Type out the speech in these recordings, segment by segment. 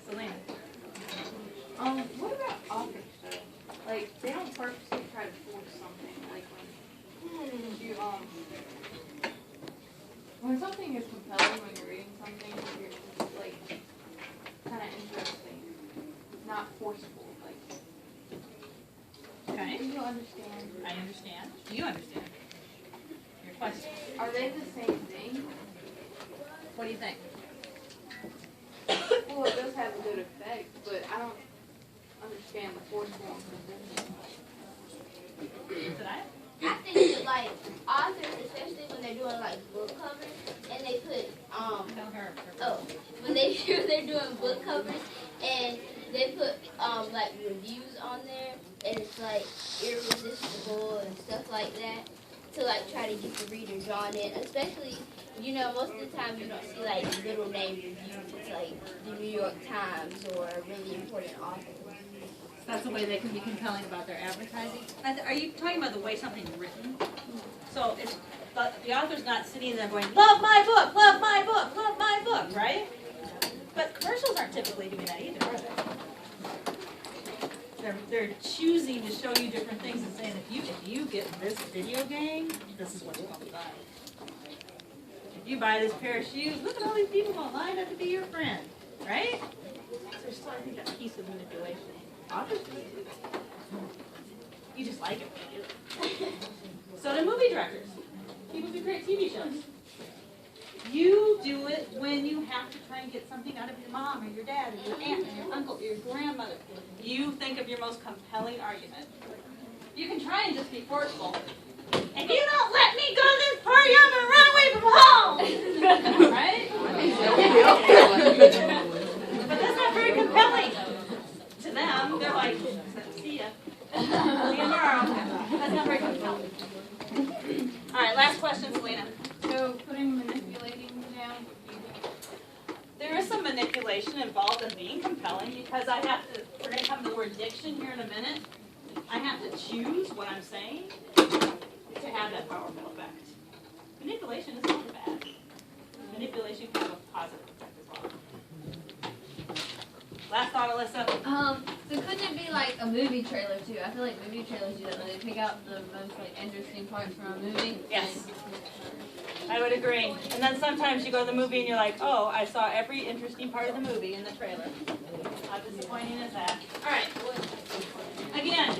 Selena. What about authors though? Like, they don't purposely try to force something. Like when something is compelling, when you're reading something, you're just like kind of interesting, not forceful. Like, Okay. do you understand? I understand. Do you understand? Your question. Are they the same thing? What do you think? Well, it does have a good effect, but I don't understand the forceful and Did I? I think that, like, authors, especially when they're doing like book covers, and they put Tell her. when they're doing book covers and they put like reviews on there, and it's like irresistible and stuff like that to like try to get the reader drawn in. Especially, most of the time you don't see like little name reviews. It's like the New York Times or a really important author. That's the way they can be compelling about their advertising. Are you talking about the way something's written? So it's the author's not sitting there going, love my book, love my book, love my book, right? But commercials aren't typically doing that either, are they? They're choosing to show you different things and saying, if you get this video game, this is what you're going to buy. If you buy this pair of shoes, look at all these people online have to be your friend, right? So there's still, I think, that piece of manipulation. Authors do it. You just like it when you do it. So do movie directors. People who create TV shows. You do it when you have to try and get something out of your mom or your dad or your aunt or your uncle or your grandmother. You think of your most compelling argument. You can try and just be forceful. If you don't let me go to this party, I'm going to run away from home. Right? But that's not very compelling. To them, they're like, see ya. See you tomorrow. That's not very compelling. All right, last question, Selena. So putting manipulating down. There is some manipulation involved in being compelling because we're going to come to the word diction here in a minute. I have to choose what I'm saying to have that powerful effect. Manipulation is not bad. Manipulation can have a positive effect as well. Last thought, Alyssa. So couldn't it be like a movie trailer too? I feel like movie trailers do that when they pick out the most like interesting parts from a movie. Yes. I would agree. And then sometimes you go to the movie and you're like, oh, I saw every interesting part of the movie in the trailer. How disappointing is that? All right. Again,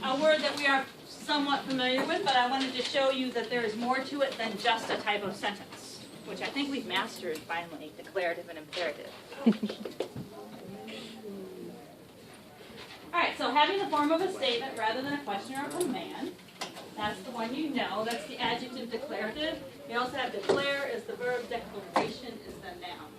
a word that we are somewhat familiar with, but I wanted to show you that there is more to it than just a type of sentence, which I think we've mastered finally, declarative and imperative. All right, so having the form of a statement rather than a question or a command, that's the one you know. That's the adjective declarative. We also have declare is the verb, declaration is the noun.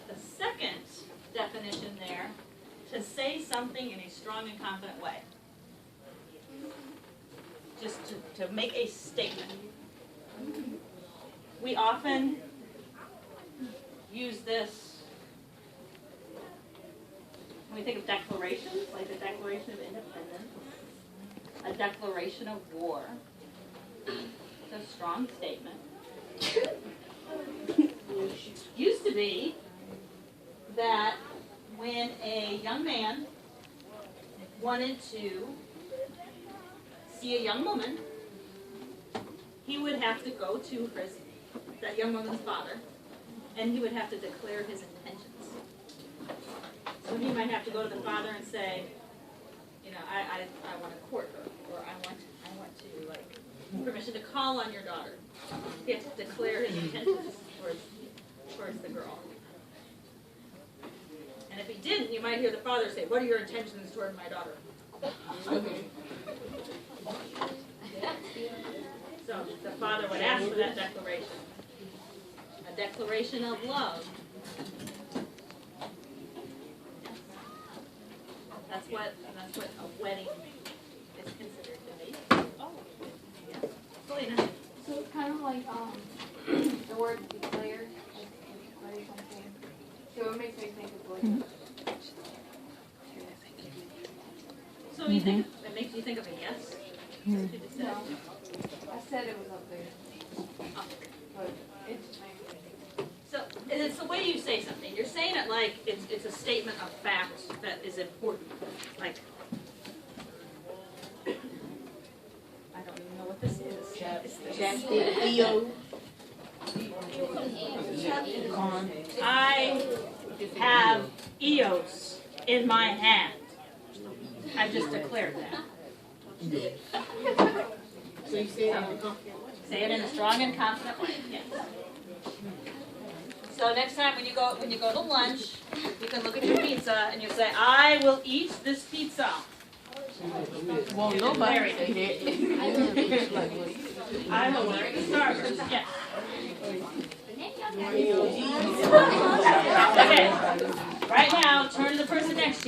The second definition there, to say something in a strong and confident way. Just to make a statement. We often use this when we think of declarations, like the Declaration of Independence, a declaration of war. It's a strong statement. Used to be that when a young man wanted to see a young woman, he would have to go to that young woman's father, and he would have to declare his intentions. So he might have to go to the father and say, I want to court her, or I want to like permission to call on your daughter. He has to declare his intentions towards the girl. And if he didn't, you might hear the father say, "What are your intentions toward my daughter?" So the father would ask for that declaration. A declaration of love. That's what a wedding is considered to be. Oh, yeah. Selena. So it's kind of like the word declare, like declare something. So it makes me think of like. So you think it makes you think of a yes? No, I said it was up there. So, and it's the way you say something. You're saying it like it's a statement of fact that is important. Like, I don't even know what this is. Chapstick, EO. I have EOS in my hand. I just declared that. So you say it in a confident way. Say it in a strong and confident way. Yes. So next time when you go to lunch, you can look at your pizza and you say, "I will eat this pizza." Won't nobody say that. I'm a wearing a Starburst. Yes. Okay. Right now, turn to the person next to you.